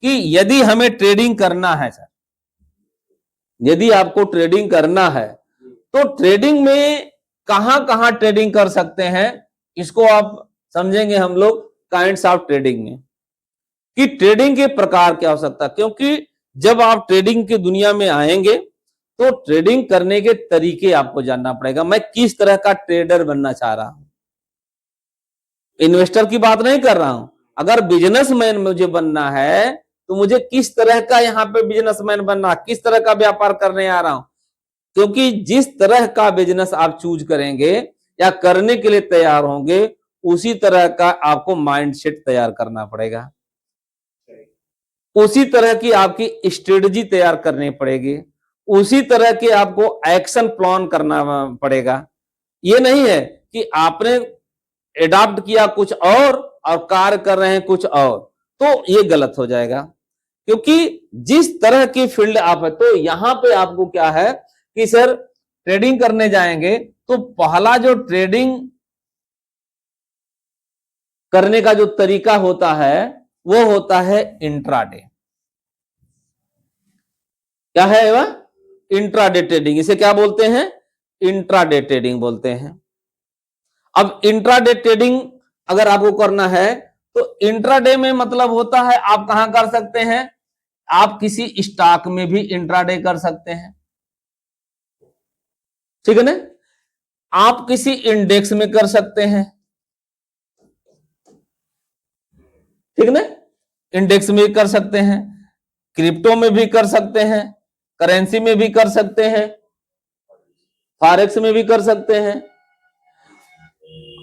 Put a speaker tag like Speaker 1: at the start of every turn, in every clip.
Speaker 1: कि यदि हमें ट्रेडिंग करना है सर, यदि आपको ट्रेडिंग करना है तो ट्रेडिंग में कहां कहां ट्रेडिंग कर सकते हैं, इसको आप समझेंगे हम लोग काइंड्स ऑफ ट्रेडिंग में, कि ट्रेडिंग के प्रकार क्या हो सकता है। क्योंकि जब आप ट्रेडिंग की दुनिया में आएंगे तो ट्रेडिंग करने के तरीके आपको जानना पड़ेगा। मैं किस तरह का ट्रेडर बनना चाह रहा हूं, इन्वेस्टर की बात नहीं कर रहा हूं। अगर बिजनेसमैन मुझे बनना है तो मुझे किस तरह का यहां पे बिजनेसमैन बनना, किस तरह का व्यापार करने आ रहा हूं। क्योंकि जिस तरह का बिजनेस आप चूज करेंगे या करने के लिए तैयार होंगे, उसी तरह का आपको माइंडसेट तैयार करना पड़ेगा, उसी तरह की आपकी स्ट्रेटजी तैयार करनी पड़ेगी, उसी तरह के आपको एक्शन प्लान करना पड़ेगा। ये नहीं है कि आपने एडॉप्ट किया कुछ और कार्य कर रहे हैं कुछ और, तो ये गलत हो जाएगा। क्योंकि जिस तरह की फील्ड आप है, तो यहां पे आपको क्या है कि सर ट्रेडिंग करने जाएंगे तो पहला जो ट्रेडिंग करने का जो तरीका होता है वो होता है इंट्राडे। क्या है वह? Intraday trading. इसे क्या बोलते हैं? इंट्राडे ट्रेडिंग बोलते हैं। अब इंट्राडे ट्रेडिंग अगर आपको करना है तो इंट्राडे में मतलब होता है आप कहां कर सकते हैं, आप किसी स्टॉक में भी इंट्राडे कर सकते हैं, ठीक है ना। आप किसी इंडेक्स में कर सकते हैं, ठीक ना, इंडेक्स में भी कर सकते हैं, क्रिप्टो में भी कर सकते हैं, करेंसी में भी कर सकते हैं, फॉरेक्स में भी कर सकते हैं।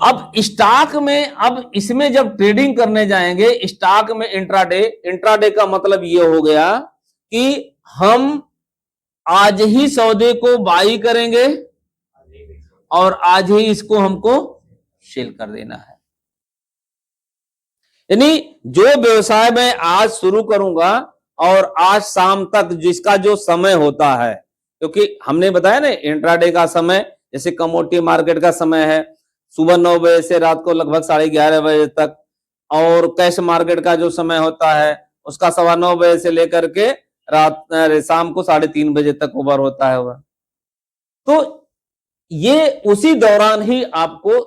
Speaker 1: अब स्टॉक में, अब इसमें जब ट्रेडिंग करने जाएंगे स्टॉक में इंट्राडे, इंट्राडे का मतलब ये हो गया कि हम आज ही सौदे को बाई करेंगे और आज ही इसको हमको सेल कर देना है। यानी जो व्यवसाय मैं आज शुरू करूंगा और आज शाम तक जिसका जो समय होता है, क्योंकि हमने बताया ना इंट्राडे का समय जैसे कमोडिटी मार्केट का समय है सुबह 9 बजे से रात को लगभग 11:30 बजे तक, और कैश मार्केट का जो समय होता है उसका 9:15 बजे से लेकर के रात शाम को 3:30 बजे तक ओवर होता है वह। तो ये उसी दौरान ही आपको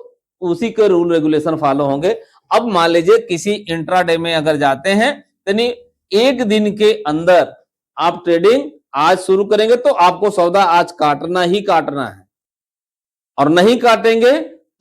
Speaker 1: उसी के रूल रेगुलेशन फॉलो होंगे। अब मान लीजिए किसी इंट्राडे में अगर जाते हैं यानी एक दिन के अंदर आप ट्रेडिंग आज शुरू करेंगे तो आपको सौदा आज काटना ही काटना है, और नहीं काटेंगे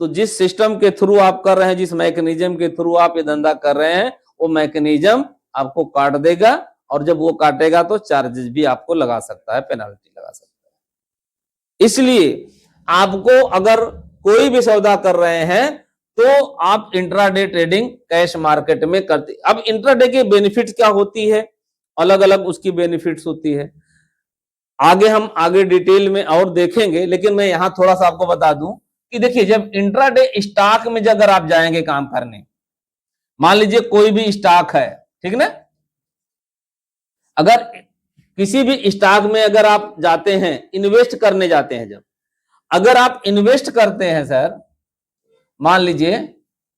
Speaker 1: तो जिस सिस्टम के थ्रू आप कर रहे हैं, जिस मैकेनिज्म के थ्रू आप ये धंधा कर रहे हैं, वो मैकेनिज्म आपको काट देगा, और जब वो काटेगा तो चार्जेस भी आपको लगा सकता है, पेनल्टी लगा सकता है। इसलिए आपको अगर कोई भी सौदा कर रहे हैं तो आप इंट्राडे ट्रेडिंग कैश मार्केट में करते। अब इंट्राडे के बेनिफिट्स क्या होती है, अलग अलग उसकी बेनिफिट्स होती है, आगे हम आगे डिटेल में और देखेंगे, लेकिन मैं यहां थोड़ा सा आपको बता दूं कि देखिए जब इंट्राडे स्टॉक में अगर आप जाएंगे काम करने, मान लीजिए कोई भी स्टॉक है, ठीक ना, अगर किसी भी स्टॉक में अगर आप जाते हैं इन्वेस्ट करने जाते हैं, जब अगर आप इन्वेस्ट करते हैं सर, मान लीजिए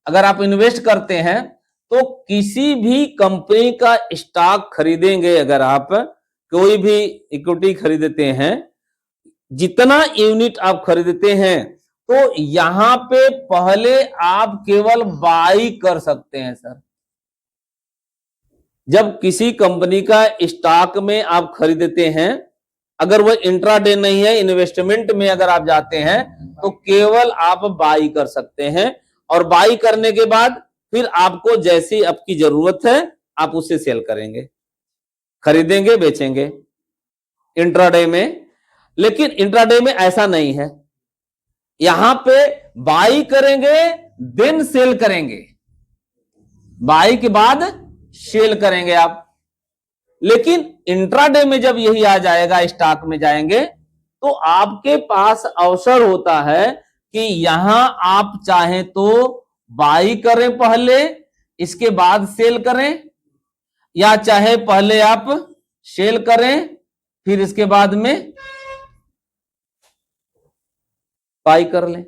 Speaker 1: अगर आप इन्वेस्ट करते हैं तो किसी भी कंपनी का स्टॉक खरीदेंगे, अगर आप कोई भी इक्विटी खरीदते हैं, जितना यूनिट आप खरीदते हैं तो यहां पे पहले आप केवल बाई कर सकते हैं सर। जब किसी कंपनी का स्टॉक में आप खरीदते हैं, अगर वो इंट्राडे नहीं है, इन्वेस्टमेंट में अगर आप जाते हैं तो केवल आप बाई कर सकते हैं, और बाई करने के बाद फिर आपको जैसी आपकी जरूरत है आप उसे सेल करेंगे, खरीदेंगे, बेचेंगे इंट्राडे में। लेकिन इंट्राडे में ऐसा नहीं है, यहां पे बाई करेंगे देन सेल करेंगे, बाई के बाद सेल करेंगे आप। लेकिन इंट्राडे में जब यही आ जाएगा, स्टॉक में जाएंगे तो आपके पास अवसर होता है कि यहां आप चाहें तो बाई करें पहले, इसके बाद सेल करें, या चाहे पहले आप सेल करें फिर इसके बाद में बाई कर लें।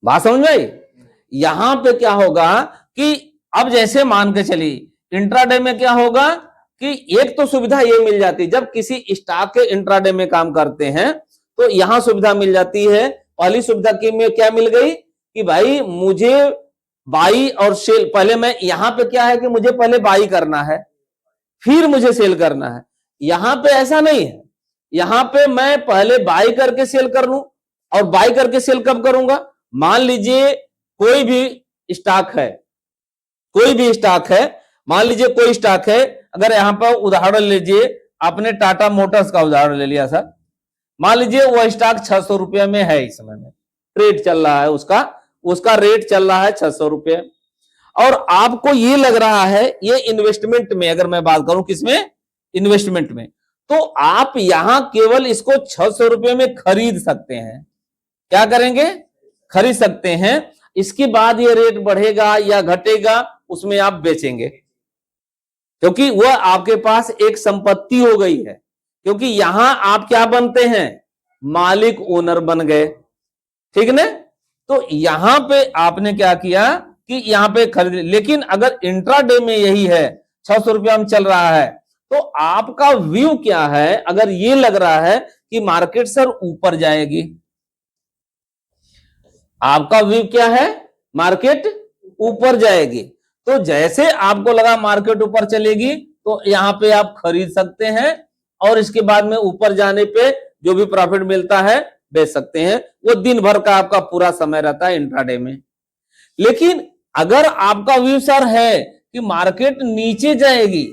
Speaker 1: बात समझ में आई? यहां पे क्या होगा कि अब जैसे मान के चलिए इंट्राडे में क्या होगा कि एक तो सुविधा ये मिल जाती है, जब किसी स्टॉक के इंट्राडे में काम करते हैं तो यहां सुविधा मिल जाती है। पहली सुविधा की में क्या मिल गई कि भाई मुझे बाई और सेल, पहले मैं यहां पे क्या है कि मुझे पहले बाई करना है फिर मुझे सेल करना है। यहां पे ऐसा नहीं है, यहां पे मैं पहले बाई करके सेल कर लूं। और बाई करके सेल कब करूंगा, मान लीजिए कोई भी स्टॉक है, कोई भी स्टॉक है, मान लीजिए कोई स्टॉक है, अगर यहां पर उदाहरण लीजिए, आपने टाटा मोटर्स का उदाहरण ले लिया सर, मान लीजिए वो स्टॉक 600 रुपये में है, इस समय में ट्रेड चल रहा है, उसका रेट चल रहा है 600 रुपये। और आपको ये लग रहा है, ये इन्वेस्टमेंट में अगर मैं बात करूं, किसमें, इन्वेस्टमेंट में, तो आप यहां केवल इसको 600 रुपये में खरीद सकते हैं। क्या करेंगे, खरीद सकते हैं। इसके बाद ये रेट बढ़ेगा या घटेगा उसमें आप बेचेंगे, क्योंकि वह आपके पास एक संपत्ति हो गई है। क्योंकि यहां आप क्या बनते हैं, मालिक, ओनर बन गए, ठीक ना। तो यहां पे आपने क्या किया कि यहां पे खरीद। लेकिन अगर इंट्राडे में यही है, 600 रुपया में चल रहा है, तो आपका व्यू क्या है, अगर ये लग रहा है कि मार्केट सर ऊपर जाएगी, आपका व्यू क्या है, मार्केट ऊपर जाएगी, तो जैसे आपको लगा मार्केट ऊपर चलेगी तो यहां पे आप खरीद सकते हैं और इसके बाद में ऊपर जाने पे जो भी प्रॉफिट मिलता है बेच सकते हैं। वो दिन भर का आपका पूरा समय रहता है इंट्राडे में। लेकिन अगर आपका व्यू सर है कि मार्केट नीचे जाएगी,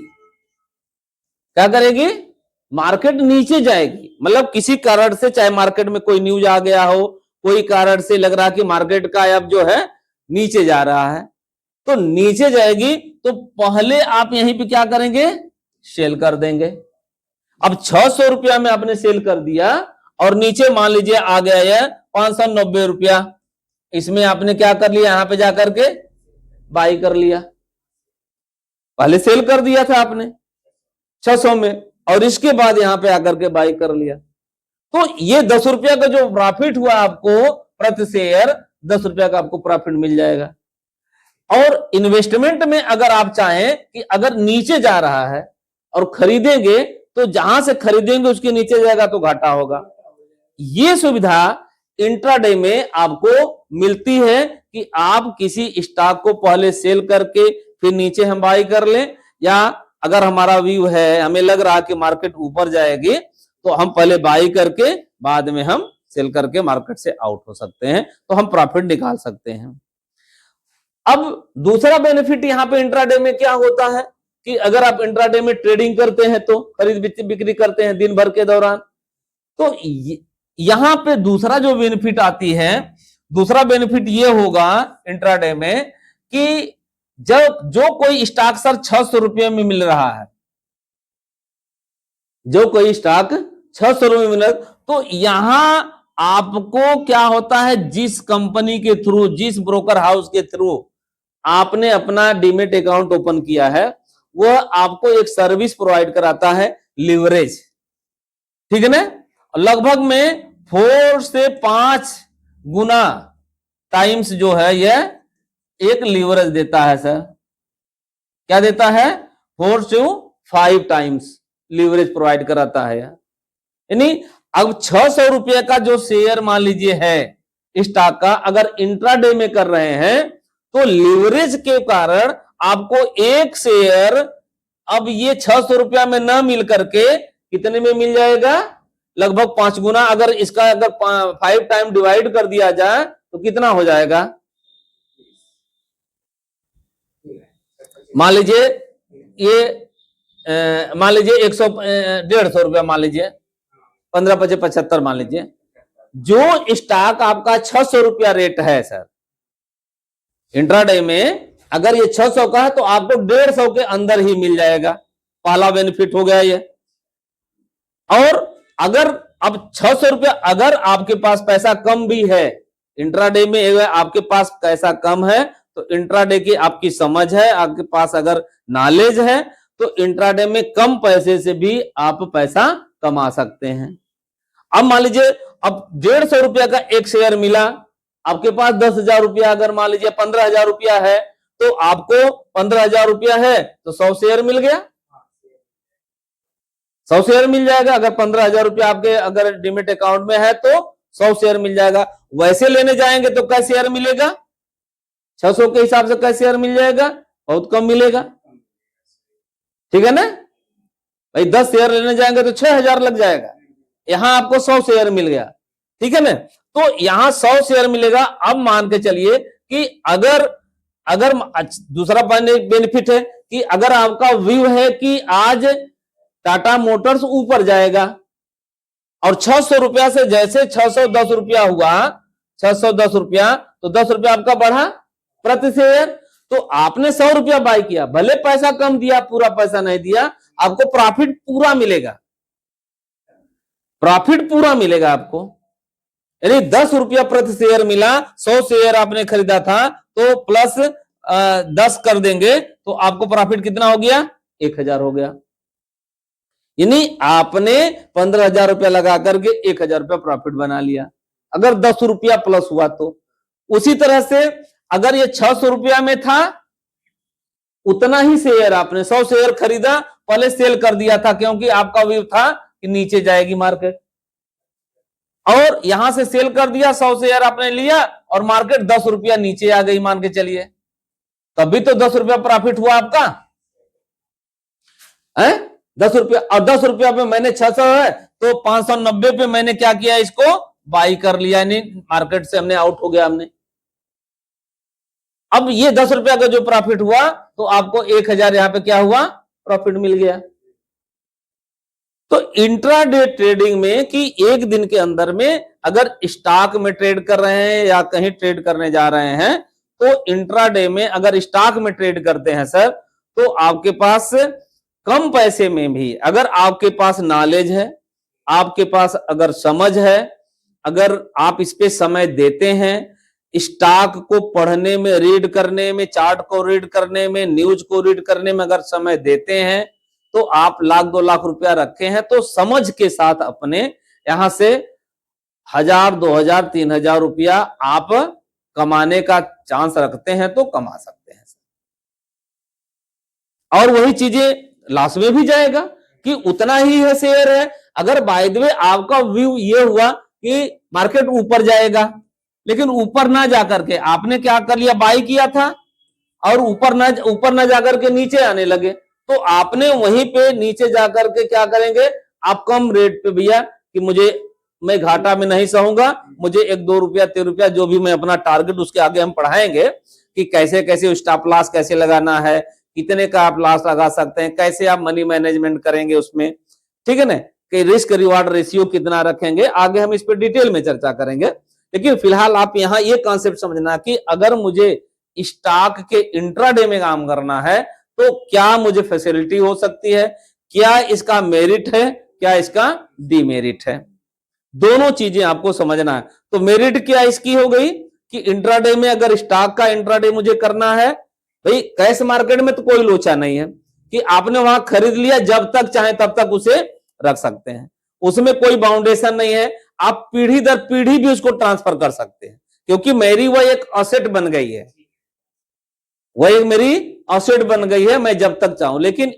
Speaker 1: क्या करेगी, मार्केट नीचे जाएगी, मतलब किसी कारण से, चाहे मार्केट में कोई न्यूज आ गया हो, कोई कारण से लग रहा कि मार्केट का अब जो है नीचे जा रहा है, तो नीचे जाएगी, तो पहले आप यहीं पे क्या करेंगे, सेल कर देंगे। अब 600 रुपया में आपने सेल कर दिया और नीचे मान लीजिए आ गया है 590 रुपया, इसमें आपने क्या कर लिया, यहां पे जाकर के बाई कर लिया। पहले सेल कर दिया था आपने 600 में और इसके बाद यहां पे आकर के बाई कर लिया, तो ये 10 रुपया का जो प्रॉफिट हुआ आपको प्रति शेयर, 10 रुपया का आपको प्रॉफिट मिल जाएगा। और इन्वेस्टमेंट में अगर आप चाहें कि अगर नीचे जा रहा है और खरीदेंगे, तो जहां से खरीदेंगे उसके नीचे जाएगा तो घाटा होगा। ये सुविधा इंट्राडे में आपको मिलती है कि आप किसी स्टॉक को पहले सेल करके फिर नीचे हम बाई कर लें, या अगर हमारा व्यू है, हमें लग रहा कि मार्केट ऊपर जाएगी, तो हम पहले बाई करके बाद में हम सेल करके मार्केट से आउट हो सकते हैं, तो हम प्रॉफिट निकाल सकते हैं। अब दूसरा बेनिफिट यहां पे इंट्राडे में क्या होता है कि अगर आप इंट्राडे में ट्रेडिंग करते हैं, तो खरीद बिक्री करते हैं दिन भर के दौरान, तो यहां पे दूसरा जो बेनिफिट आती है, दूसरा बेनिफिट ये होगा इंट्राडे में कि जब जो कोई स्टॉक सर 600 रुपये में मिल रहा है, जो कोई स्टॉक 600 रुपये में मिल रहा है, तो यहां आपको क्या होता है, जिस कंपनी के थ्रू, जिस ब्रोकर हाउस के थ्रू आपने अपना डीमेट अकाउंट ओपन किया है, वह आपको एक सर्विस प्रोवाइड कराता है, लिवरेज, ठीक है ना। लगभग में 4 से 5 गुना टाइम्स जो है यह एक लिवरेज देता है सर। क्या देता है, 4 से 5 टाइम्स लिवरेज प्रोवाइड कराता है। यानी अब 600 रुपये का जो शेयर मान लीजिए है स्टॉक का, अगर इंट्राडे में कर रहे हैं, तो लिवरेज के कारण आपको एक शेयर अब ये 600 रुपया में ना मिल करके कितने में मिल जाएगा, लगभग 5 गुना। अगर इसका अगर 5 टाइम डिवाइड कर दिया जाए तो कितना हो जाएगा, मान लीजिए ये मान लीजिए 150 रुपया, मान लीजिए 15 5 75, मान लीजिए जो स्टॉक आपका 600 रुपया रेट है सर इंट्राडे में, अगर ये 600 का है तो आपको 150 के अंदर ही मिल जाएगा। पहला बेनिफिट हो गया ये। और अगर अब 600 रुपया, अगर आपके पास पैसा कम भी है इंट्राडे में, अगर आपके पास पैसा कम है तो इंट्राडे की आपकी समझ है, आपके पास अगर नॉलेज है, तो इंट्राडे में कम पैसे से भी आप पैसा कमा सकते हैं। अब मान लीजिए अब 150 रुपया का एक शेयर मिला, आपके पास 10,000 रुपया, अगर मान लीजिए 15,000 रुपया है, तो आपको 15,000 रुपया है तो 100 शेयर मिल गया, 100 शेयर मिल जाएगा। अगर 15,000 रुपया आपके अगर डीमेट अकाउंट में है तो 100 शेयर मिल जाएगा। वैसे लेने जाएंगे तो क्या शेयर मिलेगा, 600 के हिसाब से क्या शेयर मिल जाएगा, बहुत कम मिलेगा, ठीक है ना भाई। 10 शेयर लेने जाएंगे तो 6,000 लग जाएगा, यहां आपको 100 शेयर मिल गया, ठीक है ना। तो यहां 100 शेयर मिलेगा। अब मान के चलिए कि अगर दूसरा बेनिफिट है कि अगर आपका व्यू है कि आज टाटा मोटर्स ऊपर जाएगा और 600 रुपया से जैसे 610 रुपया हुआ, 610 रुपया तो 10 रुपया आपका बढ़ा प्रति शेयर, तो आपने 100 रुपया बाय किया, भले पैसा कम दिया, पूरा पैसा नहीं दिया, आपको प्रॉफिट पूरा मिलेगा, प्रॉफिट पूरा मिलेगा आपको। यानी 10 रुपया प्रति शेयर मिला, 100 शेयर आपने खरीदा था तो प्लस 10 कर देंगे तो आपको प्रॉफिट कितना हो गया, 1,000 हो गया। यानी आपने 15,000 रुपया लगा करके 1,000 रुपया प्रॉफिट बना लिया, अगर 10 रुपया प्लस हुआ तो। उसी तरह से अगर ये 600 रुपया में था, उतना ही शेयर आपने 100 शेयर खरीदा, पहले सेल कर दिया था क्योंकि आपका व्यू था कि नीचे जाएगी मार्केट, और यहां से सेल कर दिया, 100 शेयर आपने लिया और मार्केट 10 रुपया नीचे आ गई मान के चलिए, तभी तो 10 रुपया प्रॉफिट हुआ आपका है, 10 रुपया। और 10 रुपया पे मैंने 600 है तो 590 पे मैंने क्या किया, इसको बाई कर लिया, यानी मार्केट से हमने आउट हो गया हमने। अब ये 10 रुपया का जो प्रॉफिट हुआ तो आपको 1,000 यहां पे क्या हुआ, प्रॉफिट मिल गया। तो इंट्राडे ट्रेडिंग में कि एक दिन के अंदर में अगर स्टॉक में ट्रेड कर रहे हैं या कहीं ट्रेड करने जा रहे हैं, तो इंट्राडे में अगर स्टॉक में ट्रेड करते हैं सर, तो आपके पास कम पैसे में भी अगर आपके पास नॉलेज है, आपके पास अगर समझ है, अगर आप इस पे समय देते हैं, स्टॉक को पढ़ने में, रीड करने में, चार्ट को रीड करने में, न्यूज को रीड करने में अगर समय देते हैं, तो आप 1,00,000 2 लाख रुपया रखे हैं तो समझ के साथ अपने यहां से 1,000 2,000 3,000 रुपया आप कमाने का चांस रखते हैं तो कमा सकते हैं। और वही चीजें लॉस में भी जाएगा कि उतना ही है शेयर है। अगर बाय द वे आपका व्यू ये हुआ कि मार्केट ऊपर जाएगा, लेकिन ऊपर ना जाकर के आपने क्या कर लिया, बाय किया था और ऊपर ना जाकर के नीचे आने लगे, तो आपने वहीं पे नीचे जाकर के क्या करेंगे, आप कम रेट पे भैया कि मैं घाटा में नहीं सहूंगा, मुझे 1-2 रुपया 3 रुपया जो भी मैं अपना टारगेट, उसके आगे हम पढ़ाएंगे कि कैसे कैसे स्टॉप लॉस कैसे लगाना है, कितने का आप लॉस लगा सकते हैं, कैसे आप मनी मैनेजमेंट करेंगे उसमें, ठीक है ना, कि रिस्क रिवार्ड रेशियो कितना रखेंगे, आगे हम इस पर डिटेल में चर्चा करेंगे। लेकिन फिलहाल आप यहाँ ये कॉन्सेप्ट समझना कि अगर मुझे स्टॉक के इंट्राडे में काम करना है तो क्या मुझे फैसिलिटी हो सकती है, क्या इसका मेरिट है, क्या इसका डीमेरिट है, दोनों चीजें आपको समझना है। तो मेरिट क्या इसकी हो गई कि इंट्राडे में अगर स्टॉक का इंट्राडे मुझे करना है, भाई कैश मार्केट में तो कोई लोचा नहीं है कि आपने वहां खरीद लिया, जब तक चाहे तब तक उसे रख सकते हैं, उसमें कोई बाउंडेशन नहीं है, आप पीढ़ी दर पीढ़ी भी उसको ट्रांसफर कर सकते हैं, क्योंकि मेरी वह एक असेट बन गई है, वह एक मेरी असेट बन गई है, मैं जब तक चाहूं। लेकिन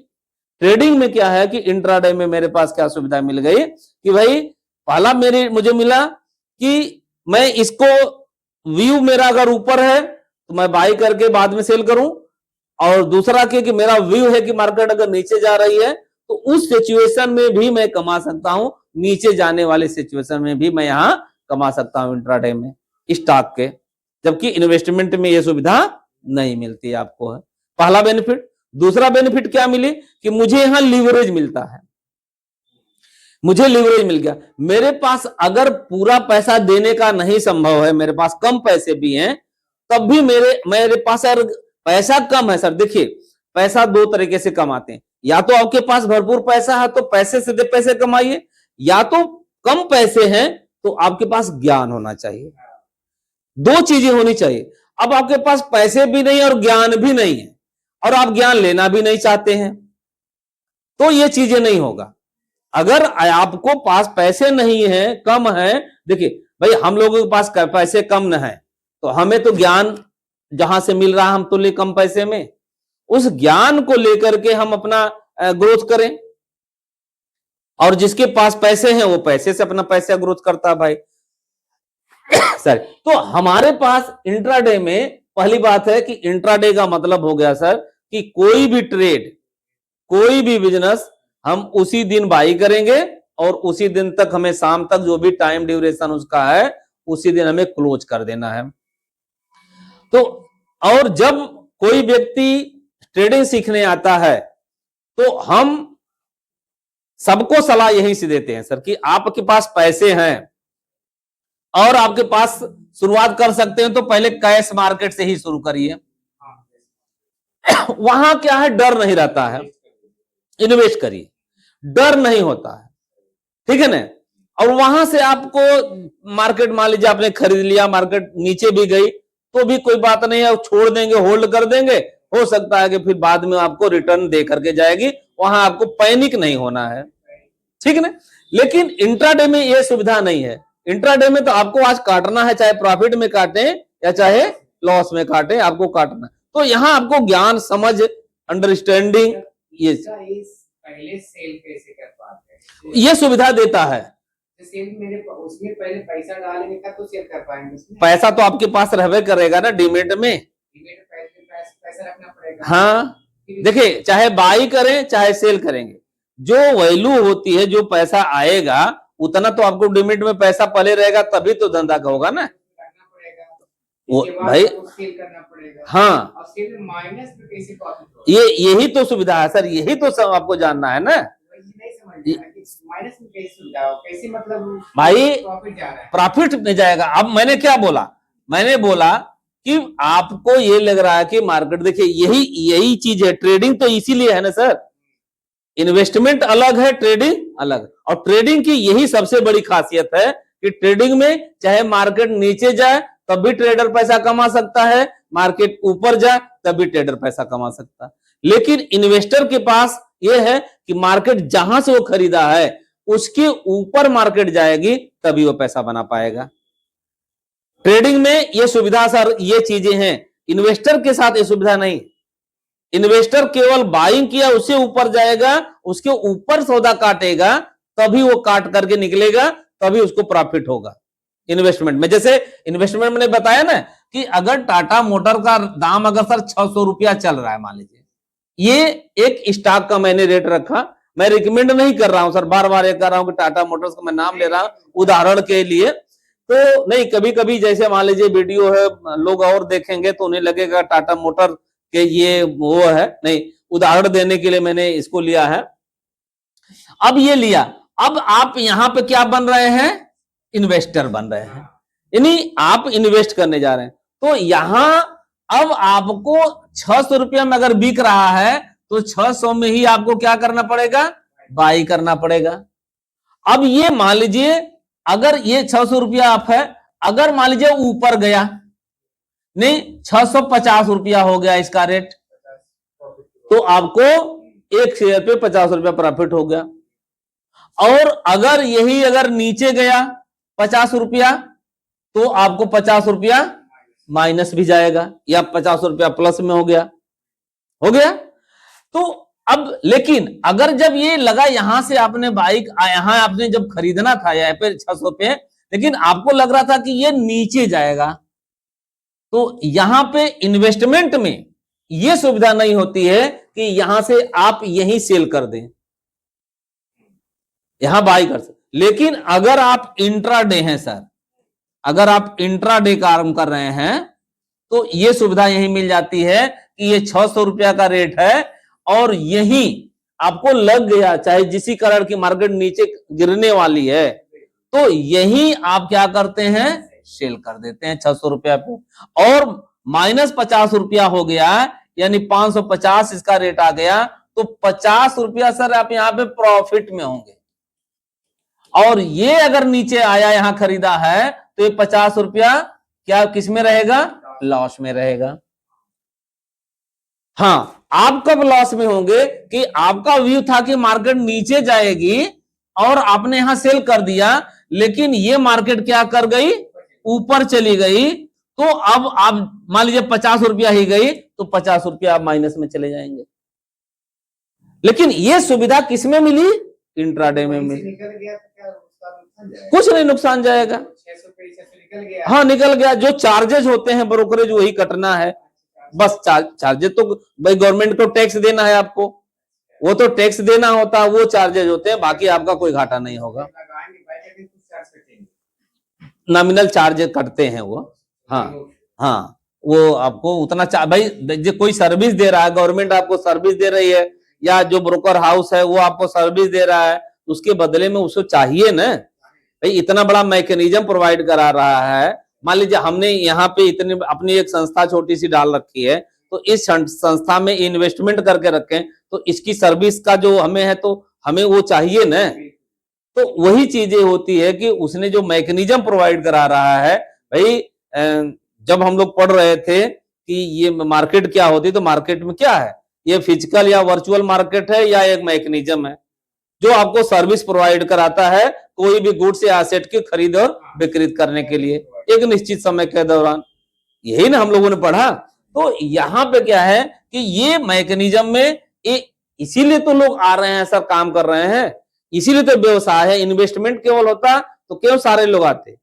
Speaker 1: ट्रेडिंग में क्या है कि इंट्राडे में मेरे पास क्या सुविधा मिल गई कि भाई पहला मुझे मिला कि मैं इसको व्यू मेरा अगर ऊपर है तो मैं बाई करके बाद में सेल करूं, और दूसरा कि मेरा व्यू है कि मार्केट अगर नीचे जा रही है तो उस सिचुएशन में भी मैं कमा सकता हूं, नीचे जाने वाले सिचुएशन में भी मैं यहां कमा सकता हूं इंट्राडे में स्टॉक के, जबकि इन्वेस्टमेंट में यह सुविधा नहीं मिलती आपको है। पहला बेनिफिट। दूसरा बेनिफिट क्या मिली कि मुझे यहां लीवरेज मिलता है, मुझे लीवरेज मिल गया। मेरे पास अगर पूरा पैसा देने का नहीं संभव है, मेरे पास कम पैसे भी हैं, तब भी मेरे पास अगर पैसा कम है, सर देखिए पैसा 2 तरीके से कमाते हैं, या तो आपके पास भरपूर पैसा है तो पैसे से पैसे कमाइए, या तो कम पैसे हैं तो आपके पास ज्ञान होना चाहिए, 2 चीजें होनी चाहिए। अब आपके पास पैसे भी नहीं और ज्ञान भी नहीं है, और आप ज्ञान लेना भी नहीं चाहते हैं, तो ये चीजें नहीं होगा। अगर आपको पास पैसे नहीं है, कम है, देखिए भाई हम लोगों के पास पैसे कम न है तो हमें तो ज्ञान जहां से मिल रहा हम तुल्य कम पैसे में, उस ज्ञान को लेकर के हम अपना ग्रोथ करें। और जिसके पास पैसे हैं वो पैसे से अपना पैसा ग्रोथ करता है भाई। सर तो हमारे पास इंट्राडे में पहली बात है कि इंट्राडे का मतलब हो गया सर कि कोई भी ट्रेड, कोई भी बिजनेस हम उसी दिन बाई करेंगे और उसी दिन तक हमें शाम तक जो भी टाइम ड्यूरेशन उसका है उसी दिन हमें क्लोज कर देना है। तो और जब कोई व्यक्ति ट्रेडिंग सीखने आता है तो हम सबको सलाह यही से देते हैं सर कि आपके पास पैसे हैं और आपके पास शुरुआत कर सकते हैं तो पहले कैश मार्केट से ही शुरू करिए। वहां क्या है, डर नहीं रहता है, इन्वेस्ट करिए, डर नहीं होता है, ठीक है ना। और वहां से आपको मार्केट मान लीजिए आपने खरीद लिया, मार्केट नीचे भी गई तो भी कोई बात नहीं है, छोड़ देंगे, होल्ड कर देंगे, हो सकता है कि फिर बाद में आपको रिटर्न दे करके जाएगी, वहां आपको पैनिक नहीं होना है, ठीक है ना। लेकिन इंट्राडे में यह सुविधा नहीं है। इंट्राडे में तो आपको आज काटना है, चाहे प्रॉफिट में काटे या चाहे लॉस में काटे, आपको काटना। तो यहां आपको ज्ञान, समझ, अंडरस्टैंडिंग ये
Speaker 2: पहले सेल कैसे कर पाते हैं,
Speaker 1: ये सुविधा देता है।
Speaker 2: सेल मेरे उसमें पहले पैसा डालेंगे तब तो सेल कर पाएंगे उसमें।
Speaker 1: पैसा तो आपके पास रहवे करेगा ना डीमेट में,
Speaker 2: पैसा रखना पड़ेगा।
Speaker 1: हाँ देखिए, चाहे बाई करें चाहे सेल करेंगे, जो वैल्यू होती है, जो पैसा आएगा उतना तो आपको डिमिट में पैसा पले रहेगा, तभी तो धंधा का होगा ना। वो भाई
Speaker 2: सेल करना पड़ेगा।
Speaker 1: हाँ,
Speaker 2: और सेल माइनस में कैसे प्रॉफिट होगा,
Speaker 1: ये यही तो सुविधा है सर, यही तो सब आपको जानना है ना।
Speaker 2: नहीं समझ माइनस में कैसे सुविधा हो, कैसे मतलब
Speaker 1: भाई
Speaker 2: प्रॉफिट जा रहा है,
Speaker 1: प्रॉफिट में जाएगा। अब मैंने क्या बोला, मैंने बोला कि आपको ये लग रहा है कि मार्केट, देखिए यही चीज है, ट्रेडिंग तो इसीलिए है ना सर। इन्वेस्टमेंट अलग है, ट्रेडिंग अलग, और ट्रेडिंग की यही सबसे बड़ी खासियत है कि ट्रेडिंग में चाहे मार्केट नीचे जाए तब भी ट्रेडर पैसा कमा सकता है, मार्केट ऊपर जाए तब भी ट्रेडर पैसा कमा सकता है। लेकिन इन्वेस्टर के पास यह है कि मार्केट जहां से वो खरीदा है उसके ऊपर मार्केट जाएगी तभी वो पैसा बना पाएगा। ट्रेडिंग में ये सुविधा सर, ये चीजें हैं, इन्वेस्टर के साथ ये सुविधा नहीं। इन्वेस्टर केवल बाइंग किया, उससे ऊपर जाएगा, उसके ऊपर सौदा काटेगा, तभी वो काट करके निकलेगा, तभी उसको प्रॉफिट होगा। इन्वेस्टमेंट में, जैसे इन्वेस्टमेंट मैंने बताया ना कि अगर टाटा मोटर का दाम अगर सर 600 रुपया चल रहा है, मान लीजिए, ये एक स्टॉक का मैंने रेट रखा, मैं रिकमेंड नहीं कर रहा हूं सर, बार बार ये कर रहा हूं कि टाटा मोटर्स का मैं नाम ले रहा हूं उदाहरण के लिए, तो नहीं, कभी कभी जैसे मान लीजिए वीडियो है, लोग और देखेंगे तो उन्हें लगेगा टाटा मोटर के ये वो है, नहीं, उदाहरण देने के लिए मैंने इसको लिया है। अब ये लिया, अब आप यहां पे क्या बन रहे हैं, इन्वेस्टर बन रहे हैं, यानी आप इन्वेस्ट करने जा रहे हैं। तो यहां अब आपको 600 रुपया में अगर बिक रहा है तो 600 में ही आपको क्या करना पड़ेगा, बाई करना पड़ेगा। अब ये मान लीजिए अगर ये 600 रुपया आप है, अगर मान लीजिए ऊपर गया, नहीं 650 रुपया हो गया इसका रेट, तो आपको एक शेयर पे 50 रुपया प्रॉफिट हो गया। और अगर यही अगर नीचे गया 50 रुपया तो आपको 50 रुपया माइनस भी जाएगा, या 50 रुपया प्लस में हो गया। तो अब लेकिन अगर जब ये लगा यहां से आपने बाइक, यहां आपने जब खरीदना था यहाँ पे 600 पे, लेकिन आपको लग रहा था कि ये नीचे जाएगा, तो यहां पे इन्वेस्टमेंट में ये सुविधा नहीं होती है कि यहां से आप यहीं सेल कर दें, यहां बाई कर सकते। लेकिन अगर आप इंट्राडे हैं सर, अगर आप इंट्राडे काम कर रहे हैं तो ये सुविधा यही मिल जाती है कि ये 600 रुपया का रेट है और यही आपको लग गया, चाहे जिसी कलर की मार्केट नीचे गिरने वाली है, तो यही आप क्या करते हैं, सेल कर देते हैं 600 रुपया पे। और माइनस 50 रुपया हो गया, यानी 550 इसका रेट आ गया, तो 50 रुपया सर आप यहां पे प्रॉफिट में होंगे। और ये अगर नीचे आया, यहां खरीदा है, तो ये 50 रुपया क्या किस में रहेगा, लॉस में रहेगा। हाँ, आप कब लॉस में होंगे कि आपका व्यू था कि मार्केट नीचे जाएगी और आपने यहां सेल कर दिया, लेकिन ये मार्केट क्या कर गई, ऊपर चली गई, तो अब आप मान लीजिए 50 रुपया ही गई तो 50 रुपया आप माइनस में चले जाएंगे। लेकिन ये सुविधा किसमें मिली? इंट्राडे में
Speaker 2: वहीं से
Speaker 1: मिली।
Speaker 2: निकल गया तो क्या उसका नुकसान जाएगा?
Speaker 1: कुछ नहीं नुकसान जाएगा।
Speaker 2: 600 पैसे से निकल गया।
Speaker 1: हाँ निकल गया, जो चार्जेस होते हैं ब्रोकरेज वही कटना है बस। चार्जेस तो भाई गवर्नमेंट को टैक्स देना है आपको, वो तो टैक्स देना होता है, वो चार्जेस होते हैं, बाकी आपका कोई घाटा नहीं होगा।
Speaker 2: लगाएंगे भाई लेकिन कुछ चार्ज कटेंगे,
Speaker 1: नॉमिनल चार्ज कटते हैं वो। हाँ हाँ, वो आपको उतना भाई जो कोई सर्विस दे रहा है, गवर्नमेंट आपको सर्विस दे रही है या जो ब्रोकर हाउस है वो आपको सर्विस दे रहा है, उसके बदले में उसको चाहिए ना भाई, इतना बड़ा मैकेनिज्म प्रोवाइड करा रहा है। मान लीजिए हमने यहाँ पे इतनी अपनी एक संस्था छोटी सी डाल रखी है, तो इस संस्था में इन्वेस्टमेंट करके रखें, तो इसकी सर्विस का जो हमें है तो हमें वो चाहिए ना। तो वही चीजें होती है कि उसने जो मैकेनिज्म प्रोवाइड करा रहा है भाई। जब हम लोग पढ़ रहे थे कि ये मार्केट क्या होती है, तो मार्केट में क्या है, ये फिजिकल या वर्चुअल मार्केट है या एक मैकेनिज्म है जो आपको सर्विस प्रोवाइड कराता है कोई भी गुड्स या एसेट की खरीद और बिक्री करने के लिए एक निश्चित समय के दौरान। यही ना हम लोगों ने पढ़ा। तो यहाँ पे क्या है कि ये मैकेनिज्म में इसीलिए तो लोग आ रहे हैं सर, काम कर रहे हैं, इसीलिए तो व्यवसाय है। इन्वेस्टमेंट केवल होता तो क्यों सारे लोग आते?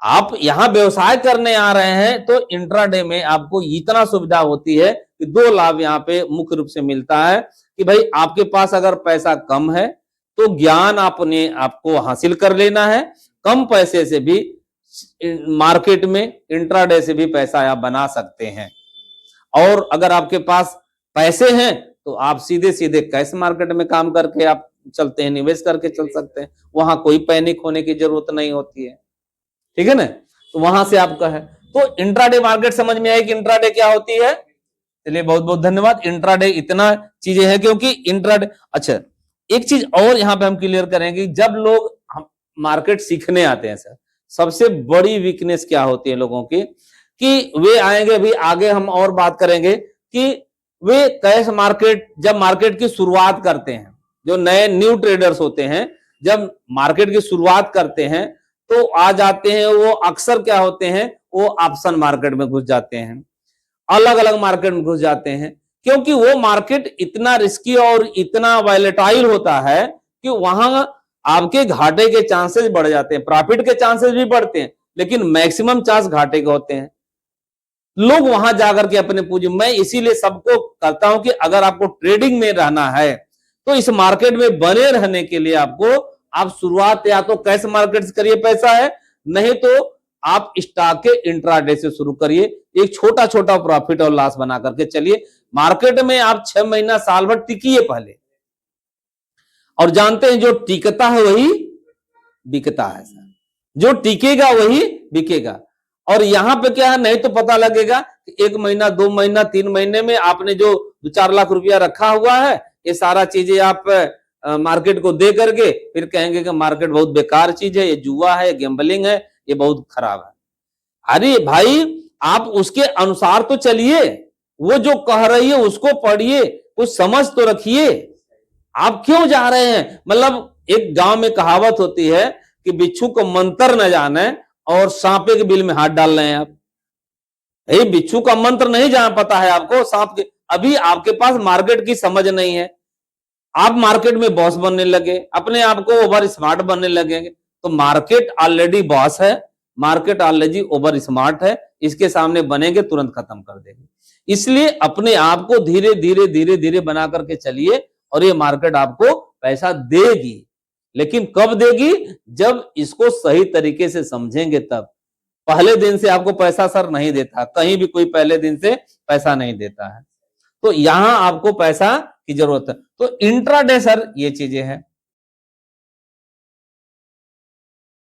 Speaker 1: आप यहाँ व्यवसाय करने आ रहे हैं तो इंट्राडे में आपको इतना सुविधा होती है कि दो लाभ यहाँ पे मुख्य रूप से मिलता है कि भाई आपके पास अगर पैसा कम है तो ज्ञान आपने आपको हासिल कर लेना है, कम पैसे से भी मार्केट में इंट्राडे से भी पैसा आप बना सकते हैं। और अगर आपके पास पैसे हैं तो आप सीधे सीधे कैश मार्केट में काम करके आप चलते हैं, निवेश करके चल सकते हैं, वहां कोई पैनिक होने की जरूरत नहीं होती है। ठीक है ना? तो वहां से आपका है। तो इंट्राडे मार्केट समझ में आई कि इंट्राडे क्या होती है। चलिए बहुत बहुत धन्यवाद। इंट्राडे इतना चीजें हैं क्योंकि इंट्राडे, अच्छा एक चीज और यहाँ पे हम क्लियर करेंगे, जब लोग मार्केट सीखने आते हैं सर, सबसे बड़ी वीकनेस क्या होती है लोगों की कि वे आएंगे भी, आगे हम और बात करेंगे कि वे कैश मार्केट जब मार्केट की शुरुआत करते हैं, जो नए न्यू ट्रेडर्स होते हैं जब मार्केट की शुरुआत करते हैं तो आ जाते हैं, वो अक्सर क्या होते हैं, वो ऑप्शन मार्केट में घुस जाते हैं, अलग अलग मार्केट में घुस जाते हैं, क्योंकि वो मार्केट इतना रिस्की और इतना वॉलेटाइल होता है कि वहां आपके घाटे के चांसेस बढ़ जाते हैं, प्रॉफिट के चांसेस भी बढ़ते हैं, लेकिन मैक्सिमम चांस घाटे के होते हैं। लोग वहां जाकर के अपने पूंजी, मैं इसीलिए सबको कहता हूं कि अगर आपको ट्रेडिंग में रहना है तो इस मार्केट में बने रहने के लिए आपको आप शुरुआत या तो कैश मार्केट से करिए, पैसा है, नहीं तो आप स्टॉक के इंट्राडे से शुरू करिए, एक छोटा छोटा प्रॉफिट और लॉस बना करके चलिए। मार्केट में आप 6 महीना साल भर टिकिए पहले, और जानते हैं जो टिकता है वही बिकता है सर, जो टिकेगा वही बिकेगा। और यहां पे क्या है, नहीं तो पता लगेगा कि 1 महीना 2 महीना 3 महीने में आपने जो 2-4 लाख रुपया रखा हुआ है, ये सारा चीजें आप मार्केट को दे करके फिर कहेंगे कि मार्केट बहुत बेकार चीज है, ये जुआ है, गैम्बलिंग है, ये बहुत खराब है। अरे भाई आप उसके अनुसार तो चलिए, वो जो कह रही है उसको पढ़िए, कुछ समझ तो रखिए। आप क्यों जा रहे हैं? मतलब एक गांव में कहावत होती है कि बिच्छू को मंत्र न जाने और सांपे के बिल में हाथ डाल रहे हैं आप। बिच्छू का मंत्र नहीं जान पता है आपको, सांप के, अभी आपके पास मार्केट की समझ नहीं है, आप मार्केट में बॉस बनने लगे, अपने आप को ओवर स्मार्ट बनने लगेंगे, तो मार्केट ऑलरेडी बॉस है, मार्केट ऑलरेडी ओवर स्मार्ट है, इसके सामने बनेंगे तुरंत खत्म कर देंगे। इसलिए अपने आप को धीरे धीरे धीरे धीरे बना करके चलिए और ये मार्केट आपको पैसा देगी। लेकिन कब देगी? जब इसको सही तरीके से समझेंगे तब। पहले दिन से आपको पैसा सर नहीं देता, कहीं भी कोई पहले दिन से पैसा नहीं देता है, तो यहां आपको पैसा की जरूरत है। तो इंट्राडे सर ये चीजें हैं।